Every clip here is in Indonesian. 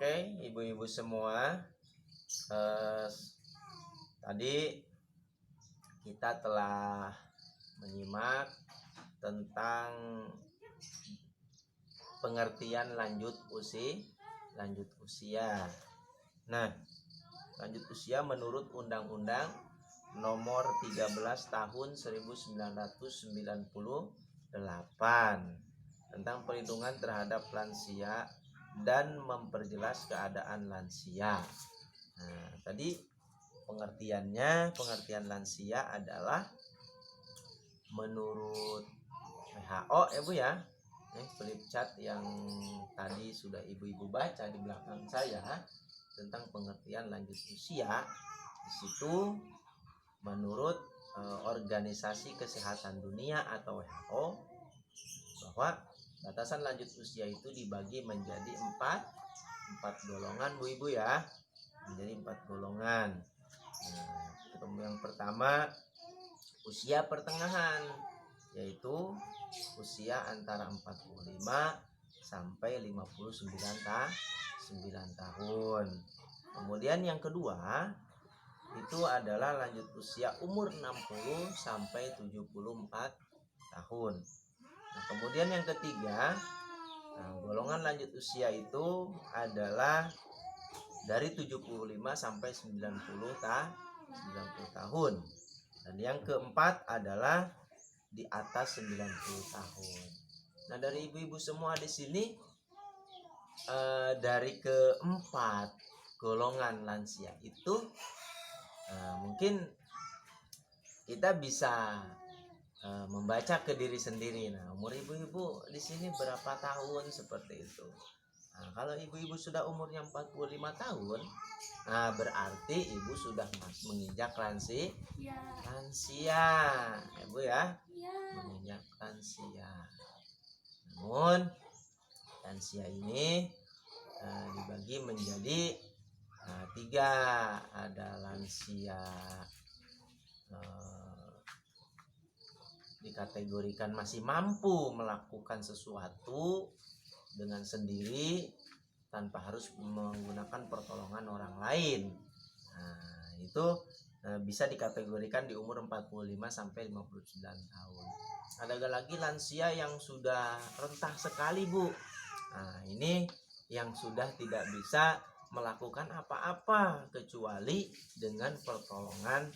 Oke, ibu-ibu semua, eh, tadi kita telah menyimak tentang pengertian lanjut usia. Nah, lanjut usia menurut Undang-Undang Nomor 13 Tahun 1998 tentang perlindungan terhadap lansia dan memperjelas keadaan lansia. Nah, tadi pengertian lansia adalah menurut WHO ya Bu ya. Flip chart yang tadi sudah ibu-ibu baca di belakang saya tentang pengertian lanjut usia. Di situ menurut Organisasi Kesehatan Dunia atau WHO bahwa batasan lanjut usia itu dibagi menjadi empat golongan Bu Ibu ya. Menjadi 4 golongan. Nah, yang pertama usia pertengahan, yaitu usia antara 45 sampai 59 tahun. Kemudian yang kedua itu adalah lanjut usia umur 60 sampai 74 tahun. Nah, kemudian yang ketiga, golongan lanjut usia itu adalah dari 75 sampai 90 tahun. Dan yang keempat adalah di atas 90 tahun. Nah, dari ibu-ibu semua di sini dari keempat golongan lansia itu mungkin kita bisa membaca ke diri sendiri. Nah, umur ibu-ibu di sini berapa tahun seperti itu. Nah, kalau ibu-ibu sudah umurnya 45 tahun, nah berarti ibu sudah menginjak lansia, ya Bu ya, menginjak lansia. Namun lansia ini dibagi menjadi 3, ada lansia dikategorikan masih mampu melakukan sesuatu dengan sendiri tanpa harus menggunakan pertolongan orang lain. Nah, itu bisa dikategorikan di umur 45 sampai 59 tahun. Ada lagi lansia yang sudah rentah sekali Bu. Nah, ini yang sudah tidak bisa melakukan apa-apa kecuali dengan pertolongan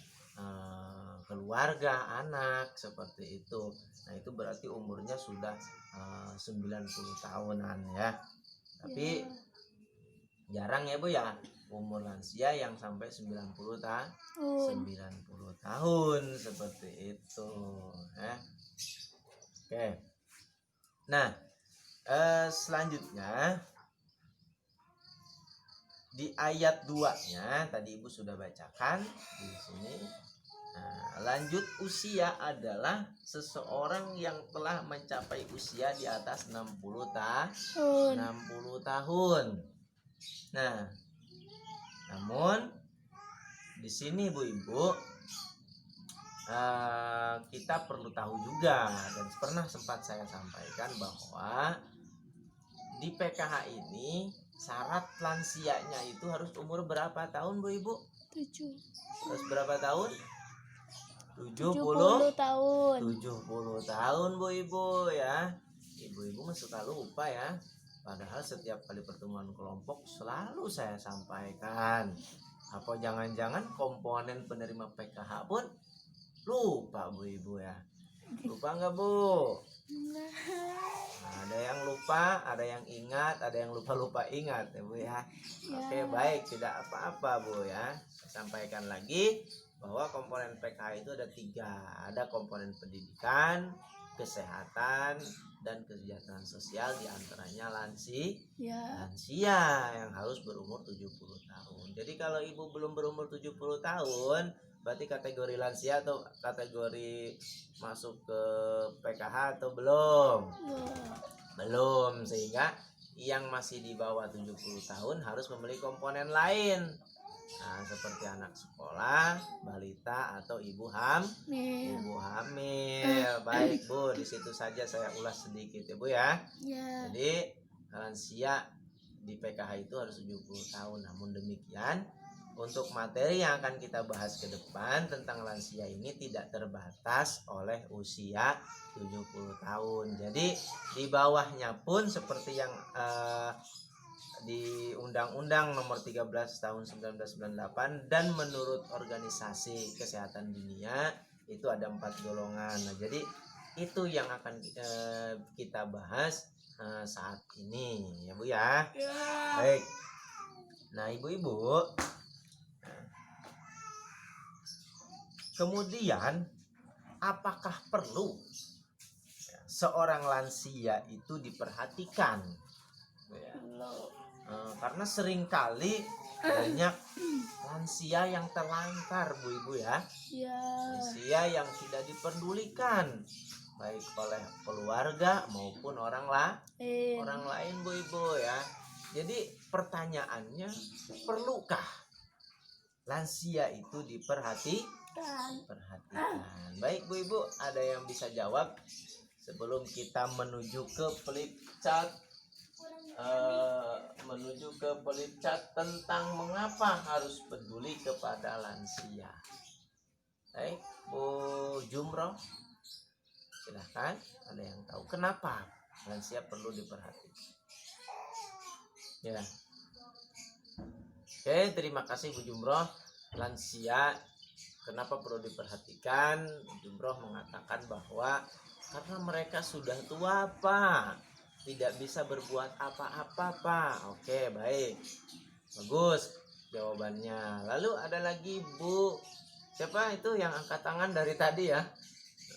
keluarga, anak, seperti itu. Nah, itu berarti umurnya sudah 90 tahunan ya. Tapi jarang ya Bu ya umur lansia yang sampai 90 tahun seperti itu ya. Oke. Nah, selanjutnya di ayat 2-nya tadi Ibu sudah bacakan di sini. Nah, lanjut usia adalah seseorang yang telah mencapai usia di atas 60 tahun. Nah, namun di sini Ibu-ibu kita perlu tahu juga, dan pernah sempat saya sampaikan bahwa di PKH ini syarat lansianya itu harus umur berapa tahun Bu Ibu? 7. Terus berapa tahun? 70 tahun. 70 tahun Bu Ibu ya. Ibu-ibu mah suka lupa ya. Padahal setiap kali pertemuan kelompok selalu saya sampaikan. Apa jangan-jangan komponen penerima PKH pun lupa Bu Ibu ya. Lupa nggak Bu? Enggak. Nah, ada yang lupa, ada yang ingat, ada yang lupa ingat ya Bu ya. Oke, baik, tidak apa-apa Bu ya. Saya sampaikan lagi bahwa komponen PKH itu ada 3. Ada komponen pendidikan, kesehatan, dan kesejahteraan sosial, diantaranya lansia yang harus berumur 70 tahun. Jadi kalau ibu belum berumur 70 tahun, berarti kategori lansia atau kategori masuk ke PKH atau belum? Belum, sehingga yang masih di bawah 70 tahun harus memiliki komponen lain. Nah, seperti anak sekolah, balita, atau ibu hamil. Baik Bu, di situ saja saya ulas sedikit ya Bu ya. Jadi lansia di PKH itu harus 70 tahun. Namun demikian, untuk materi yang akan kita bahas ke depan tentang lansia ini tidak terbatas oleh usia 70 tahun. Jadi di bawahnya pun seperti yang di Undang-Undang Nomor 13 Tahun 1998 dan menurut Organisasi Kesehatan Dunia itu ada 4 golongan. Nah, jadi itu yang akan kita bahas saat ini ya Bu ya. Baik. Nah, ibu-ibu, kemudian apakah perlu seorang lansia itu diperhatikan? Ya. Karena seringkali banyak lansia yang terlantar Bu Ibu ya. Lansia yang tidak diperdulikan baik oleh keluarga maupun orang lain Bu Ibu ya. Jadi pertanyaannya, perlukah lansia itu diperhatikan? Baik Bu Ibu, ada yang bisa jawab sebelum kita menuju ke flip chart tentang mengapa harus peduli kepada lansia. Baik, Bu Jumroh, silahkan. Ada yang tahu kenapa lansia perlu diperhatikan? Ya. Oke, terima kasih Bu Jumroh. Lansia kenapa perlu diperhatikan? Bu Jumroh mengatakan bahwa karena mereka sudah tua, Pak. Tidak bisa berbuat apa-apa, Pak. Oke, baik. Bagus jawabannya. Lalu ada lagi Bu. Siapa itu yang angkat tangan dari tadi ya?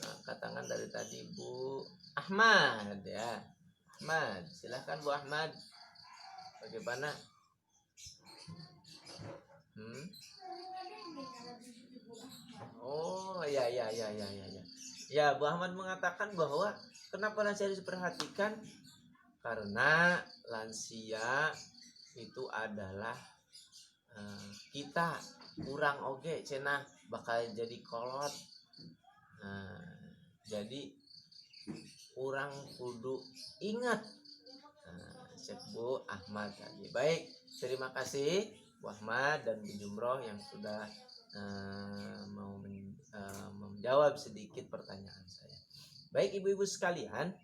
Angkat tangan dari tadi Bu Ahmad ya. Ahmad, silahkan Bu Ahmad. Bagaimana? Oh, ya. Ya, Bu Ahmad mengatakan bahwa kenapa lansia harus diperhatikan? Karena lansia itu adalah kita kurang oge cenah bakal jadi kolot. Jadi kurang kudu ingat. Cek Bu Ahmad tadi. Baik, terima kasih Bu Ahmad dan Bu Jumroh yang sudah mau menjawab sedikit pertanyaan saya. Baik ibu-ibu sekalian,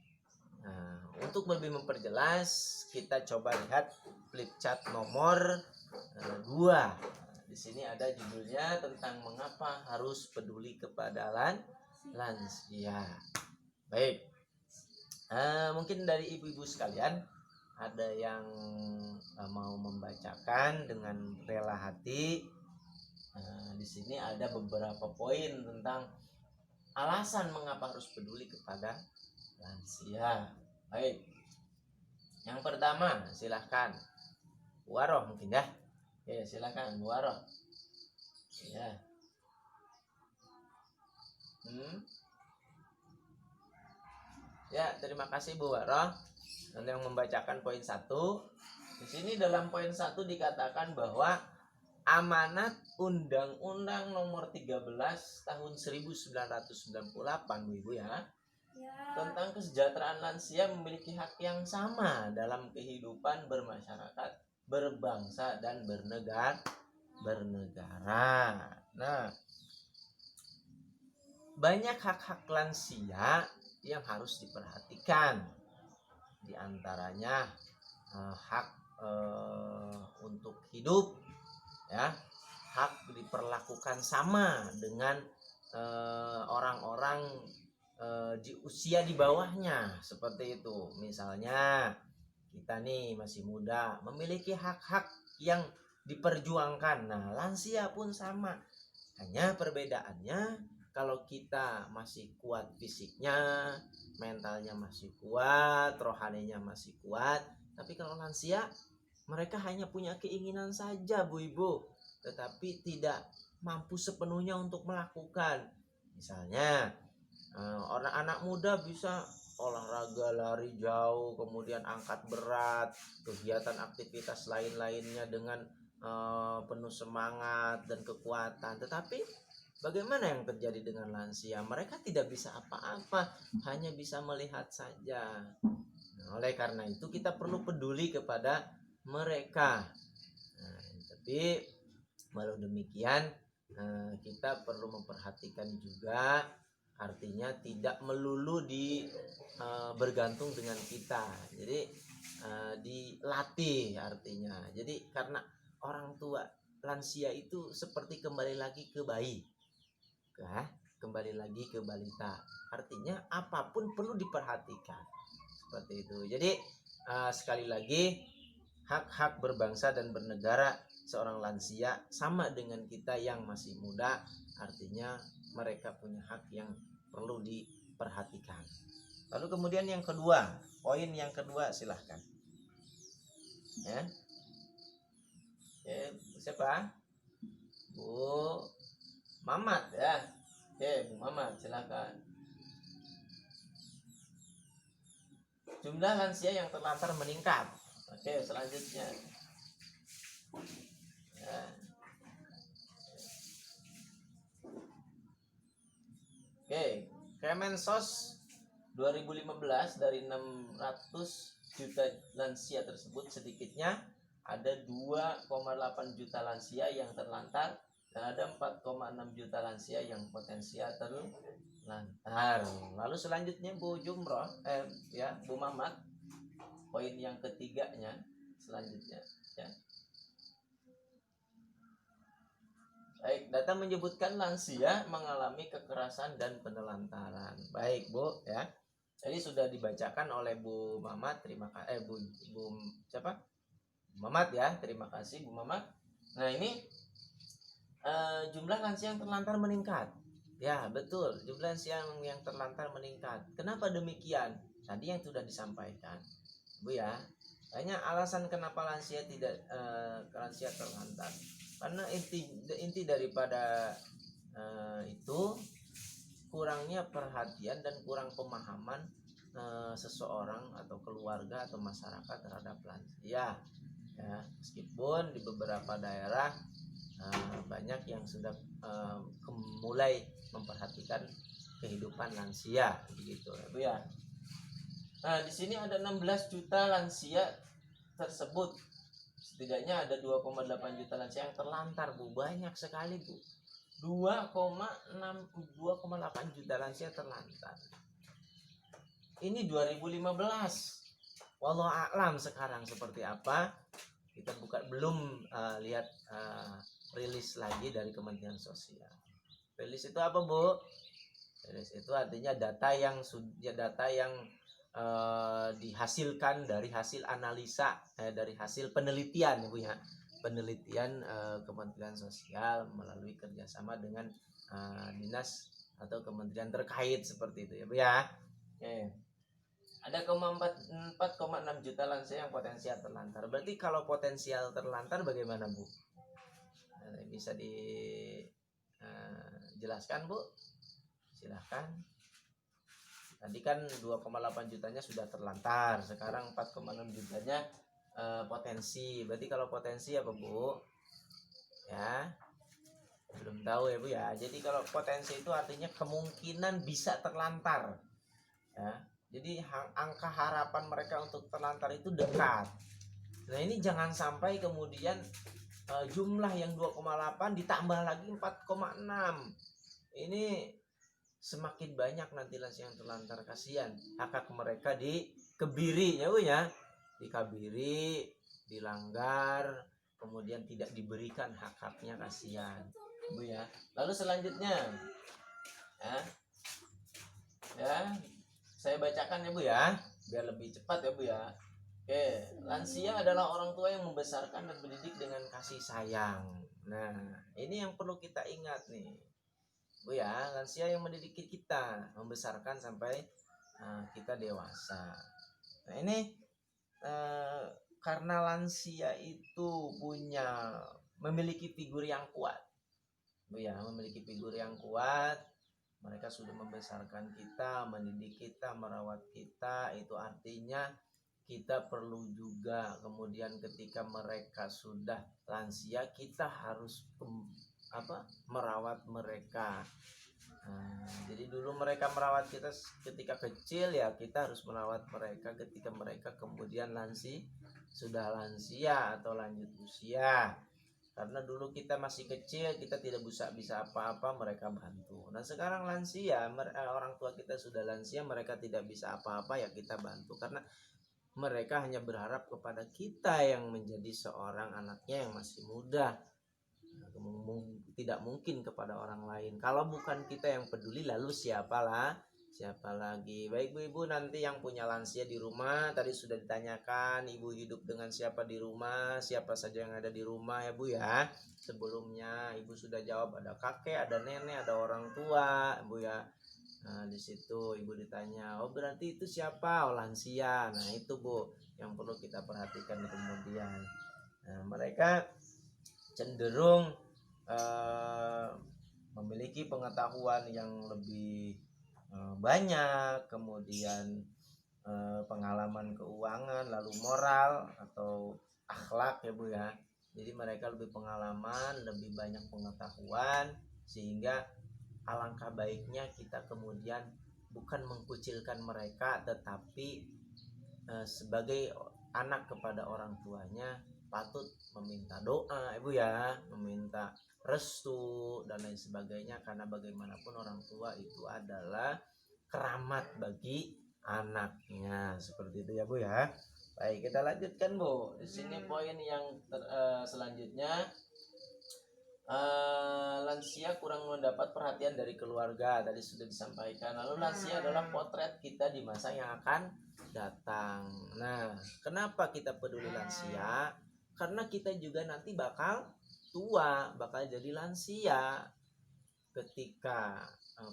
untuk lebih memperjelas kita coba lihat flip chart nomor 2. Di sini ada judulnya tentang mengapa harus peduli kepada lansia. Baik, mungkin dari ibu-ibu sekalian ada yang mau membacakan dengan rela hati. Di sini ada beberapa poin tentang alasan mengapa harus peduli kepada lansia. Baik, yang pertama silahkan Bu Waroh mungkin ya. Ya silahkan Bu Waroh. Ya. Ya, terima kasih Bu Waroh yang membacakan poin 1. Di sini dalam poin 1 dikatakan bahwa amanat Undang-Undang Nomor 13 Tahun 1998 Bu Ibu ya, tentang kesejahteraan lansia memiliki hak yang sama dalam kehidupan bermasyarakat, berbangsa dan bernegara. Nah, banyak hak-hak lansia yang harus diperhatikan. Di antaranya hak untuk hidup ya, hak diperlakukan sama dengan orang-orang di usia di bawahnya, seperti itu. Misalnya kita nih masih muda memiliki hak-hak yang diperjuangkan. Nah, lansia pun sama. Hanya perbedaannya kalau kita masih kuat fisiknya, mentalnya masih kuat, rohaninya masih kuat. Tapi kalau lansia, mereka hanya punya keinginan saja Bu Ibu, tetapi tidak mampu sepenuhnya untuk melakukan. Misalnya orang anak muda bisa olahraga lari jauh, kemudian angkat berat, kegiatan aktivitas lain-lainnya dengan penuh semangat dan kekuatan. Tetapi bagaimana yang terjadi dengan lansia? Mereka tidak bisa apa-apa, hanya bisa melihat saja. Nah, oleh karena itu kita perlu peduli kepada mereka. Nah, tapi walau demikian kita perlu memperhatikan juga, artinya tidak melulu bergantung dengan kita. Jadi dilatih artinya. Jadi karena orang tua lansia itu seperti kembali lagi ke bayi, kembali lagi ke balita. Artinya apapun perlu diperhatikan seperti itu. Jadi sekali lagi, hak-hak berbangsa dan bernegara seorang lansia sama dengan kita yang masih muda. Artinya mereka punya hak yang perlu diperhatikan. Lalu kemudian yang kedua, poin yang kedua silahkan. Ya. Oke, siapa? Bu Mamat ya. Oke, Bu Mamat silahkan. Jumlah lansia yang terlantar meningkat. Oke, selanjutnya. Ya. Oke, Kemensos 2015 dari 600 juta lansia tersebut sedikitnya ada 2,8 juta lansia yang terlantar dan ada 4,6 juta lansia yang potensial terlantar. Lalu selanjutnya Bu Jumroh, Bu Mamat, poin yang ketiganya selanjutnya ya. Baik, data menyebutkan lansia mengalami kekerasan dan penelantaran. Baik, Bu ya. Jadi sudah dibacakan oleh Bu Mamat, terima kasih. Bu siapa? Mamat ya, terima kasih Bu Mamat. Nah ini jumlah lansia yang terlantar meningkat. Ya betul, jumlah lansia yang terlantar meningkat. Kenapa demikian? Tadi yang sudah disampaikan, Bu ya. Hanya alasan kenapa lansia lansia terlantar. Karena inti daripada itu kurangnya perhatian dan kurang pemahaman seseorang atau keluarga atau masyarakat terhadap lansia. Ya, meskipun di beberapa daerah banyak yang sudah mulai memperhatikan kehidupan lansia, begitu ya Bu ya. Nah, di sini ada 16 juta lansia tersebut. Setidaknya ada 2,8 juta lansia yang terlantar, Bu. Banyak sekali, Bu. 2,8 juta lansia terlantar. Ini 2015. Wallahu a'lam sekarang seperti apa. Kita belum lihat rilis lagi dari Kementerian Sosial. Rilis itu apa, Bu? Rilis itu artinya data yang dihasilkan dari hasil analisa, dari hasil penelitian, Bu ya. Penelitian Kementerian Sosial melalui kerjasama dengan dinas atau kementerian terkait seperti itu ya Bu ya. Oke. Ada 4,6 juta lansia yang potensial terlantar. Berarti kalau potensial terlantar bagaimana Bu? Bisa dijelaskan Bu? Silahkan. Tadi kan 2,8 jutanya sudah terlantar, sekarang 4,6 jutanya potensi. Berarti kalau potensi apa Bu? Ya, belum tahu ya Bu ya. Jadi kalau potensi itu artinya kemungkinan bisa terlantar. Ya, jadi angka harapan mereka untuk terlantar itu dekat. Nah ini jangan sampai kemudian jumlah yang 2,8 ditambah lagi 4,6. Ini semakin banyak nanti lansia yang terlantar, kasihan hak mereka dikebiri ya Bu ya, dikabiri, dilanggar, kemudian tidak diberikan hak-haknya, kasihan Bu ya. Lalu selanjutnya ya saya bacakan ya Bu ya, biar lebih cepat ya Bu ya. Oke, lansia adalah orang tua yang membesarkan dan mendidik dengan kasih sayang. Nah ini yang perlu kita ingat nih Bu ya, lansia yang mendidik kita, membesarkan sampai kita dewasa. Nah ini karena lansia itu memiliki figur yang kuat, Bu ya, memiliki figur yang kuat. Mereka sudah membesarkan kita, mendidik kita, merawat kita. Itu artinya kita perlu juga kemudian ketika mereka sudah lansia, kita harus merawat mereka, Jadi dulu mereka merawat kita ketika kecil, ya kita harus merawat mereka ketika mereka kemudian sudah lansia atau lanjut usia. Karena dulu kita masih kecil, kita tidak bisa apa-apa, mereka bantu. Nah sekarang lansia, orang tua kita sudah lansia, mereka tidak bisa apa-apa, ya kita bantu. Karena mereka hanya berharap kepada kita yang menjadi seorang anaknya yang masih muda. Tidak mungkin kepada orang lain. Kalau bukan kita yang peduli, lalu siapa lagi? Baik Bu Ibu, nanti yang punya lansia di rumah, tadi sudah ditanyakan, Ibu hidup dengan siapa di rumah, siapa saja yang ada di rumah ya Bu ya. Sebelumnya Ibu sudah jawab, ada kakek, ada nenek, ada orang tua Bu ya. Nah di situ Ibu ditanya, oh berarti itu siapa? Oh lansia. Nah itu Bu yang perlu kita perhatikan kemudian. Nah mereka cenderung memiliki pengetahuan yang lebih banyak, kemudian pengalaman keuangan, lalu moral atau akhlak ya Bu ya. Jadi mereka lebih pengalaman, lebih banyak pengetahuan, sehingga alangkah baiknya kita kemudian bukan mengkucilkan mereka, tetapi sebagai anak kepada orang tuanya patut meminta doa Ibu ya, meminta restu dan lain sebagainya, karena bagaimanapun orang tua itu adalah keramat bagi anaknya, seperti itu ya Bu ya. Baik, kita lanjutkan Bu. Di sini poin yang selanjutnya, lansia kurang mendapat perhatian dari keluarga, tadi sudah disampaikan. Lalu lansia adalah potret kita di masa yang akan datang. Nah, kenapa kita peduli lansia? Karena kita juga nanti bakal tua, bakal jadi lansia ketika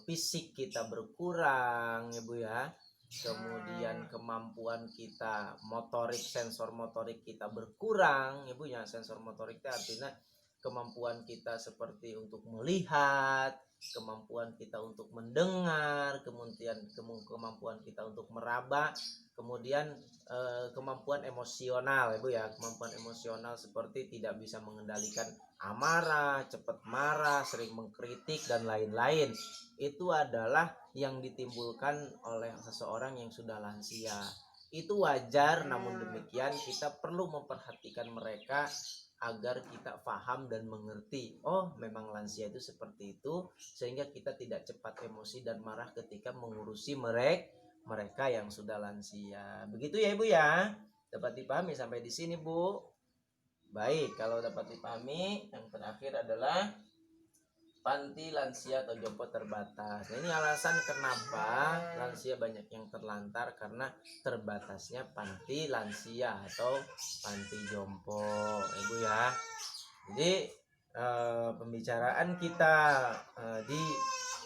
fisik kita berkurang ya Bu ya. Kemudian kemampuan kita motorik, sensor motorik kita berkurang ya Bu ya. Sensor motorik itu artinya kemampuan kita seperti untuk melihat, kemampuan kita untuk mendengar, kemudian kemampuan kita untuk meraba, kemudian kemampuan emosional ya Bu ya. Kemampuan emosional seperti tidak bisa mengendalikan amarah, cepat marah, sering mengkritik dan lain-lain. Itu adalah yang ditimbulkan oleh seseorang yang sudah lansia. Itu wajar, namun demikian kita perlu memperhatikan mereka agar kita paham dan mengerti, oh memang lansia itu seperti itu, sehingga kita tidak cepat emosi dan marah ketika mengurusi mereka yang sudah lansia. Begitu ya Ibu ya. Dapat dipahami sampai di sini Bu? Baik, kalau dapat dipahami, yang terakhir adalah panti lansia atau jompo terbatas. Nah, ini alasan kenapa lansia banyak yang terlantar, karena terbatasnya panti lansia atau panti jompo, Ibu ya. Jadi pembicaraan kita di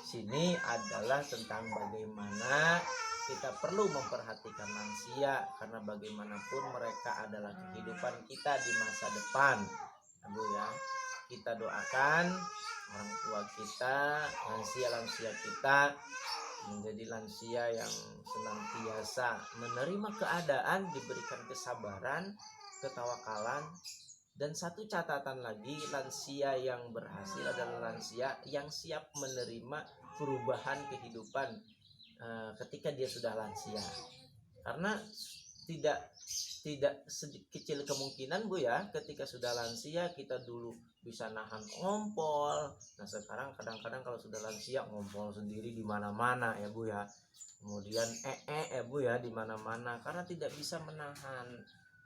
sini adalah tentang bagaimana kita perlu memperhatikan lansia, karena bagaimanapun mereka adalah kehidupan kita di masa depan, Ibu ya. Kita doakan orang tua kita, lansia kita menjadi lansia yang senantiasa menerima keadaan, diberikan kesabaran, ketawakalan. Dan satu catatan lagi, lansia yang berhasil adalah lansia yang siap menerima perubahan kehidupan ketika dia sudah lansia. Karena tidak kecil kemungkinan Bu ya, ketika sudah lansia kita dulu bisa nahan ngompol. Nah sekarang kadang-kadang kalau sudah lansia ngompol sendiri di mana-mana ya Bu ya. Kemudian ya Bu ya di mana-mana karena tidak bisa menahan.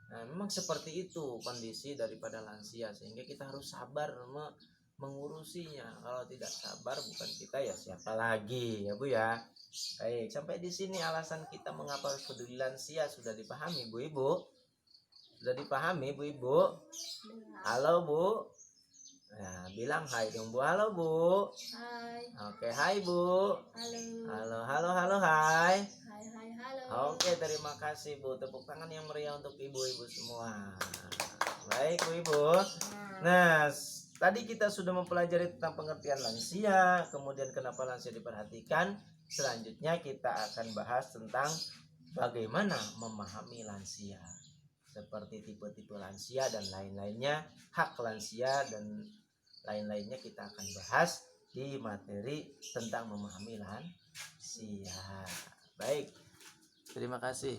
Nah memang seperti itu kondisi daripada lansia, sehingga kita harus sabar mengurusinya. Kalau tidak sabar bukan kita ya siapa lagi ya Bu ya. Baik, sampai di sini alasan kita mengapa peduli lansia sudah dipahami Bu Ibu? Sudah dipahami Bu Ibu? Halo Bu. Nah, bilang hai dong Bu. Halo Bu. Hai. Oke, hai Bu. Halo, hai. Hai, halo. Oke, terima kasih Bu. Tepuk tangan yang meriah untuk ibu-ibu semua. Baik Bu Ibu. Nah, tadi kita sudah mempelajari tentang pengertian lansia, kemudian kenapa lansia diperhatikan. Selanjutnya kita akan bahas tentang bagaimana memahami lansia, seperti tipe-tipe lansia dan lain-lainnya, hak lansia dan lain-lainnya kita akan bahas di materi tentang memahami lansia. Baik, terima kasih.